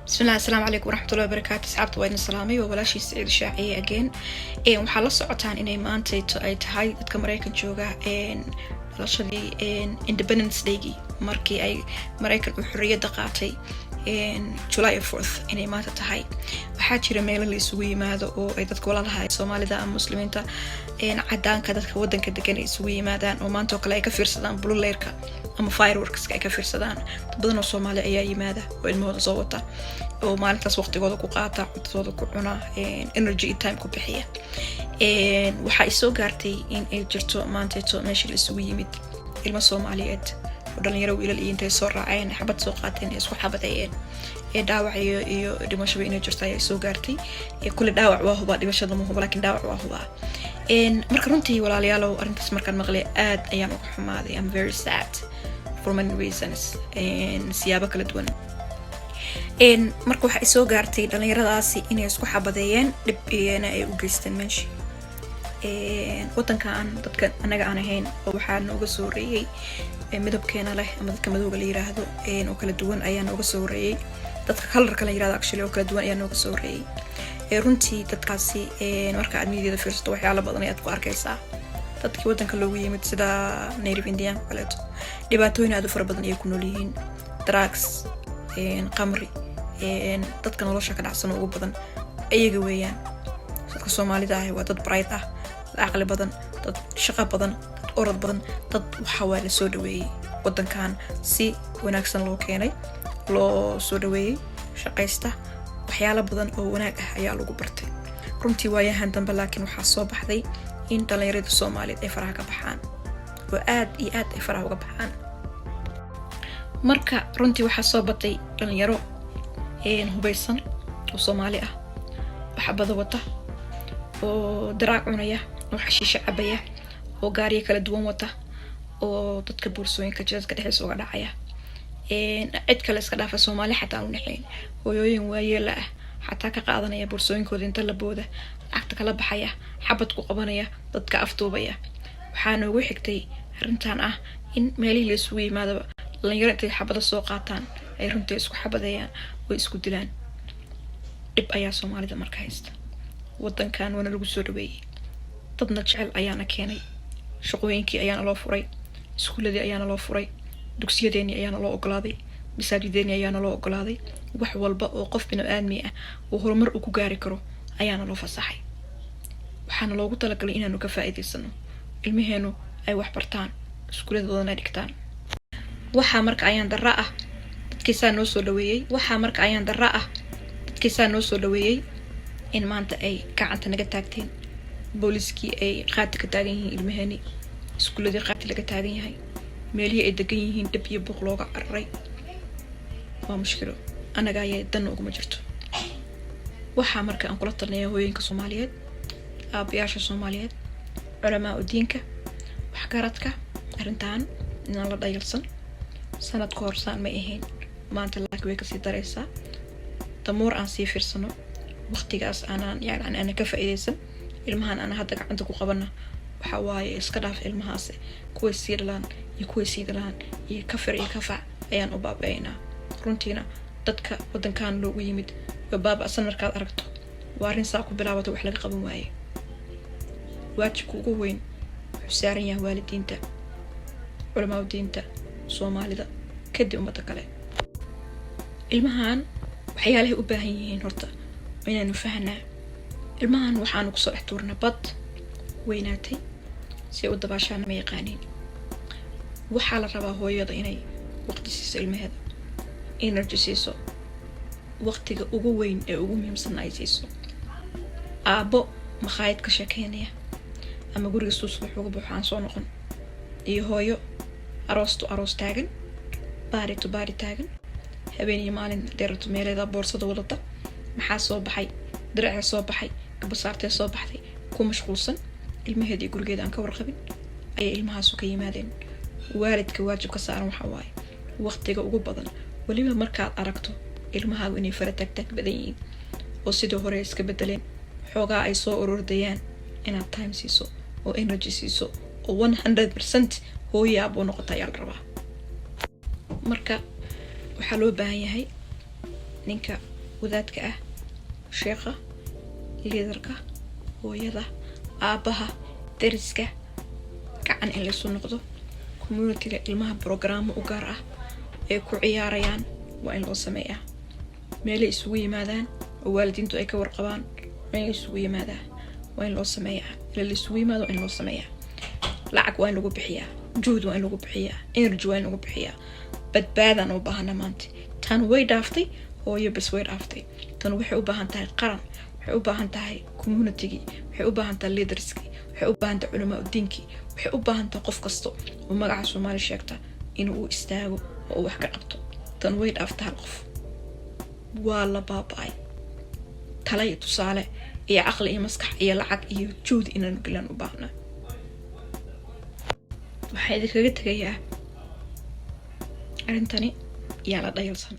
بسم الله السلام عليكم ورحمة الله وبركاته. سعبت وين السلامي وبلاشي سعيد الشاعية again. waxaa la socotaan inay maanta ay tahay dadka Mareykan jooga dhalashadii Independence Day markii ay Mareykan u xorriyadda qaatay July 4th inay maanta tahay. waxaa jira meelo la isugu yimaado oo ay dadka walaalaha Soomaalida ama Muslimiinta cadaanka dadka wadanka degan ay isugu yimaadaan oo maanta oo kale ay ka fiirsadaan blue layer-ka ama fireworks ay ka fiirsadaan. dad badan oo Soomaali ayaa yimaada oo ilmahooda soo wata oo maalintaas waqtigooda ku qaata cuntadooda ku cuna energy time ku bixiya. waxaa soo gaartay in ay jirto maanta meeshii la isugu yimid ilmo Soomaaliyeed oo dhalinyaro wiilal intay soo raaceen xabad soo qaateen isku xabadayeen dhaawac iyo dhimasho inay jirto ay soo gaartay. kulli dhaawac waa huba dhimashada ma huba laakiin dhaawac waa huba. marka runtii walaalayaal arrintaas markaan maqlay aad ayaan uga xumaaday. I'm very sad for many reasons siyaabo kala duwan. marka waxay soo gaartay dhalinyaradaasi inay isku xabadeeyeen dib ay u geysteen meeshii wadankan dadka anaga aan ahayn oo waxaa nooga soo horeeyay midabkeena leh ama dadka madowga la yiraahdo oo kala duwan ayaa nooga soo horeeyay. dadka colorka la yiraahdo actually oo kala duwan ayaa nooga soo horeeyay. runtii dadkaasi marka aad miidyada fiirsato waxyaalo badan ayaad ku arkaysaa. dadkii wadanka loogu yimid sida Native Indian kaleeto dhibaatooyin aad u fara badan ay ku nool yihiin. drugs qamri dadka nolosha ka dhacsan ugu badan ayaga weeyaan. dadka Soomaalida ah waa dad bright ah, dad aqli badan, dad shaqo badan, dad orod badan, dad waxa waa la soo dhaweeyay wadankan si wanaagsan loo keenay, loo soo dhaweeyay, shaqaysta waxyaalo badan oo wanaag ah ayaa lagu bartay. runtii waayahan dambe laakiin waxaa soo baxday in dhalinyarada Soomaaliyeed ay faraha ka baxaan oo aad iyo aad ay faraha uga baxaan. marka runtii waxaa soo batay dhalinyaro hubaysan oo Soomaali ah waxa bada wata oo daraaq cunaya oo xashiisha cabaya oo gaariga kala duwan wata oo dadka boorsooyinka jidadka dhexdiisa uga dhacaya. cid kale iska dhaafa Soomaali xataa u naxayn hooyooyin waayeel ah xataa ka qaadanaya boorsooyinkooda inta la booda lacagta kala baxaya xabad ku qabanaya dadka afduubaya. waxaa noogu xigtay arrintan ah in meelihii la isugu yimaado dhalinyaro intay xabada soo qaataan ay runtii isku xabadeeyaan way isku dilaan. dhib ayaa Soomaalida marka haysta. wadankan wana lagu soo dhaweeyay dadna jecel ayaana keenay. shaqooyinkii ayaana loo furay, iskuuladii ayaana loo furay, dugsiyadeeni ayaana loo ogolaaday, masaajideeni ayaana loo ogolaaday. wax walba oo qof bini'aadmi ah oo horumar ku gaari karo ayaana loo fasaxay. waxaana loogu talagalay inaanu ka faa'iideysano ilmaheenu ay wax bartaan, iskuuladoodana dhigtaan. waxaa marka ayaan darra ah dadkiisaa noo soo dhaweeyay. waxaa marka ayaan darra ah dadkiisaa noo soo dhaweeyay in maanta ay gacanta naga taagteen. booliskii ay qaati ka taagan yihiin ilmaheeni, iskuuladii qaati laga taagan yahay, meelihii ay degan yihiin dhib iyo buuq looga cararay. waa mushkilo anaga ayay dan uguma jirto. waxaa marka aan kula talinayaa hooyooyinka Soomaaliyeed, aabayaasha Soomaaliyeed, culamaa diinka, waxgaradka arrintan inaan la dhayalsan. sanad ka hor saan ma ahayn, maanta laakiin way kasii daraysaa. damuur aan sii fiirsano waqtigaas aanan ka faa'iideysan ilmahan aan hadda gacanta ku qabana waxa waaye iska dhaaf ilmahaas kuway sii dhalaan iyo kuway sii dhalaan iyo kafir iyo kafac ayaan u baabaynaa. runtiina dadka wadankan loogu yimid waa baaba'san markaad aragto waa arrin saa ku bilaabato wax laga qaban waaye. waajibka ugu weyn wuxuu saaran yahay waalidiinta, culamaa diinta Soomaalida kadib ummadda kale. ilmahan waxyaalahay u baahan yihiin horta inaanu fahanaa. ilmahan waxaanu kusoo dhex tuurnaa bad weynaatay si u dabaashaana ma yaqaaniin. waxaa la rabaa hooyada inay waqti siiso ilmaheeda, energy siiso, waqtiga ugu weyn ee ugu muhiimsan ay siiso. aabbo makhaayad ka sheekeynaya ama guriga suusubax uga buuxo aan soo noqon, iyo hooyo aroos taagan, baari to baari taagan, habeen iyo maalin deerato meeleeda boorsada wadata. maxaa soo baxay? diracee soo baxay, gabasaartee soo baxday, ku mashquulsan ilmaheedii gurigeeda aan ka warqabin ayay ilmahaasu ka yimaadeen. waalidka waajib ka saaran waxa waaye waqtiga ugu badan waliba markaad aragto ilmahaagu inay fara taagtaag badan yihiin oo sidoo hore iska bedeleen, xoogaa ay soo ururdayaan inaad time siiso oo energy siiso oo 100% hooyaa buu noqota ayaa la rabaa. marka waxaa loo baahan yahay ninka wadaadka ah, sheekha, liidarka, hooyada, aabaha, dariska gacan in laysu noqdo. communityga ilmaha programmo u gaar ah ay ku ciyaarayaan waa in loo sameeyaa. meelay isugu yimaadaan oo waalidiintu ay ka warqabaan meel isugu yimaadaan waa in loo sameeyaa. ila isugu yimaado waa in loo sameeyaa. lacag waa in lagu bixiyaa, juhd waa in lagu bixiyaa, energy waa in lagu bixiyaa. badbaadaan u baahana maanta. tan way dhaaftay hooyo bas way dhaaftay. tan waxay u baahan tahay qaran, waxay u baahan tahay community, waxay u baahan tahay leaderski, waxay u baahan tahay culamaa diinki, waxay u baahan tahay qof kasto oo magaca Soomaali sheegta inuu istaago oo wax ka qabto. tan way dhaaftay hal qof waa la baaba'ay. talay tusaale iyo aqli iyo maskax iyo lacag iyo juhd inaan galan u baahnaa. waxay idinkaga tagayaa arintani yaa la dhayalsan.